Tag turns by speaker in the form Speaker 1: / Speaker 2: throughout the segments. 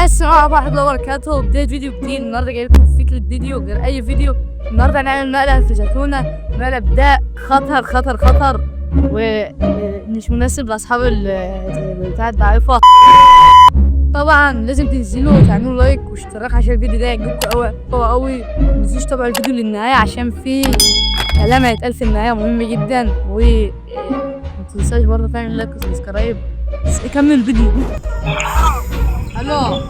Speaker 1: السلام عليكم ورحمة الله وبركاته. بداية فيديو جديد. النهارده جاي لكم فكرة فيديو غير أي فيديو. النهارده هنعمل مقلب في زيتونة. المقلب ده خطر خطر خطر ومش مناسب لأصحاب بتاع الضعيفة. طبعا لازم تنزلوا وتعملوا لايك واشتراك عشان الفيديو ده يعجبكم قوي. متنسوش تتابعوا الفيديو للنهاية عشان في كلام هيتقال في النهاية مهم جدا. متنساش برضه تعمل لايك وسبسكرايب. بس نكمل الفيديو. الو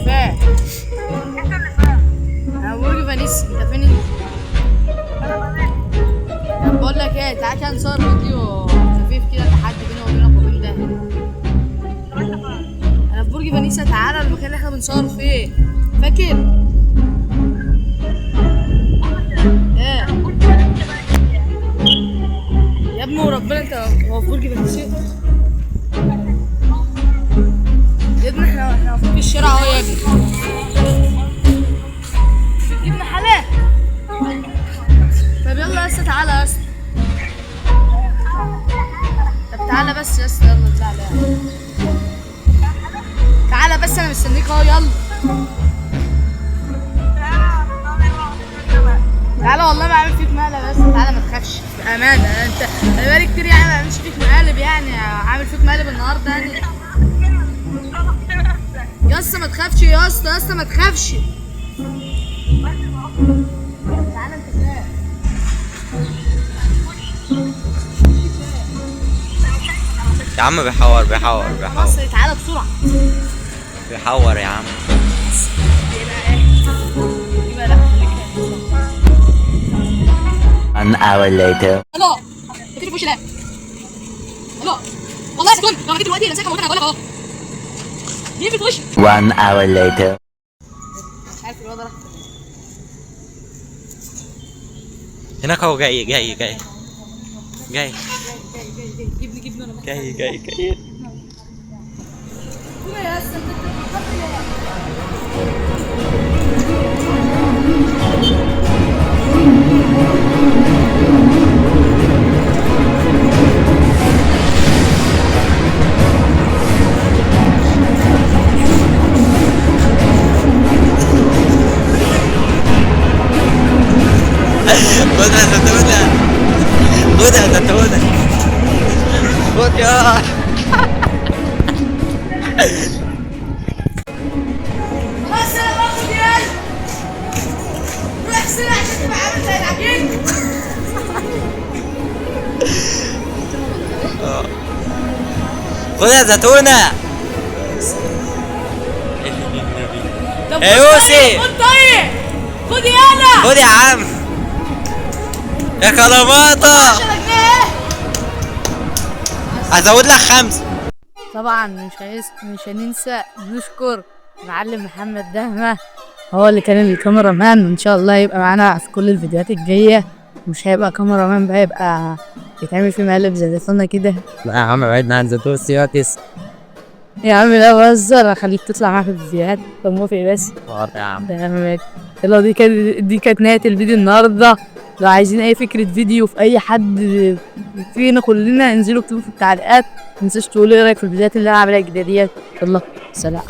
Speaker 1: كفايه. انا برج فانيس. انت فين؟ طب بقول لك ايه، تعالى كده نصور فيديو خفيف كده، تحدي بيني وبينك وبين ده. انا في برج فانيسا. تعالى المكان اللي احنا بنصور فيه، فاكر؟ ايه يا ابني وربنا انت هو في برج فانيسا يا ابني. احنا في الشارع اهو يا ابني. جبنا حلال. طب يلا يا اسطى، تعالى يا اسطى. طب تعالى بس يا اسطى، يلا تعالى. تعالى بس انا مستنيك اهو، يلا. تعالى والله ما عامل فيك مقلب. بس تعالى ما تخافش بامانه. انت انا بقالي كتير يعني ما عملتش فيك مقالب، يعني عامل فيك مقلب النهارده يعني. يا اسطى ما تخافش يا اسطى، يا اسطى ما تخافش. تعالى انت فين؟
Speaker 2: يا عم بيحور.
Speaker 1: خلاص تعالى بسرعه.
Speaker 2: بيحور يا عم.
Speaker 1: يبقى ايه؟ يبقى لا خليك.
Speaker 3: An hour later.
Speaker 1: الو كيف وش لا؟ الو والله يا سكون لو جيت دلوقتي لمسكها موتها. بقول لك اهو جيب في وشي.
Speaker 3: 1 hour later.
Speaker 1: مش عارف الواد راح
Speaker 2: هناك هو جاي.
Speaker 1: جيبني انا
Speaker 2: جاي
Speaker 1: يا اسطى.
Speaker 2: خدها زتونة. خد يا
Speaker 1: خلاص انا باخد يا روح سريع عشان تبقى عامل زي العجين.
Speaker 2: خدها زتونة. يا يوسف
Speaker 1: خد طيب. خد يالا.
Speaker 2: خد يا عم يا كلاماطة.
Speaker 1: 10 جنيه.
Speaker 2: هزود لك 5.
Speaker 1: طبعا مش هننسى نشكر معلم محمد دهمة، هو اللي كان الكاميرا مان، وان شاء الله يبقى معانا في كل الفيديوهات الجايه. مش هيبقى كاميرا مان بقى، يبقى يتعمل فيه مقلب زي زيتونة كده.
Speaker 2: لا يا عم بعدنا عن زيتون سياتس.
Speaker 1: يا عم لا بهزر، اخليك تطلع معاك في الفيديوهات. طب موافق بس؟
Speaker 2: يا عم
Speaker 1: يلا دي كانت نهاية الفيديو النهارده. لو عايزين اي فكرة فيديو في اي حد فينا كلنا، انزلوا اكتبوا في التعليقات. متنسوش تقولوا ايه رايك في الفيديوهات اللي انا عاملها الجديدة ديت. يلا سلام.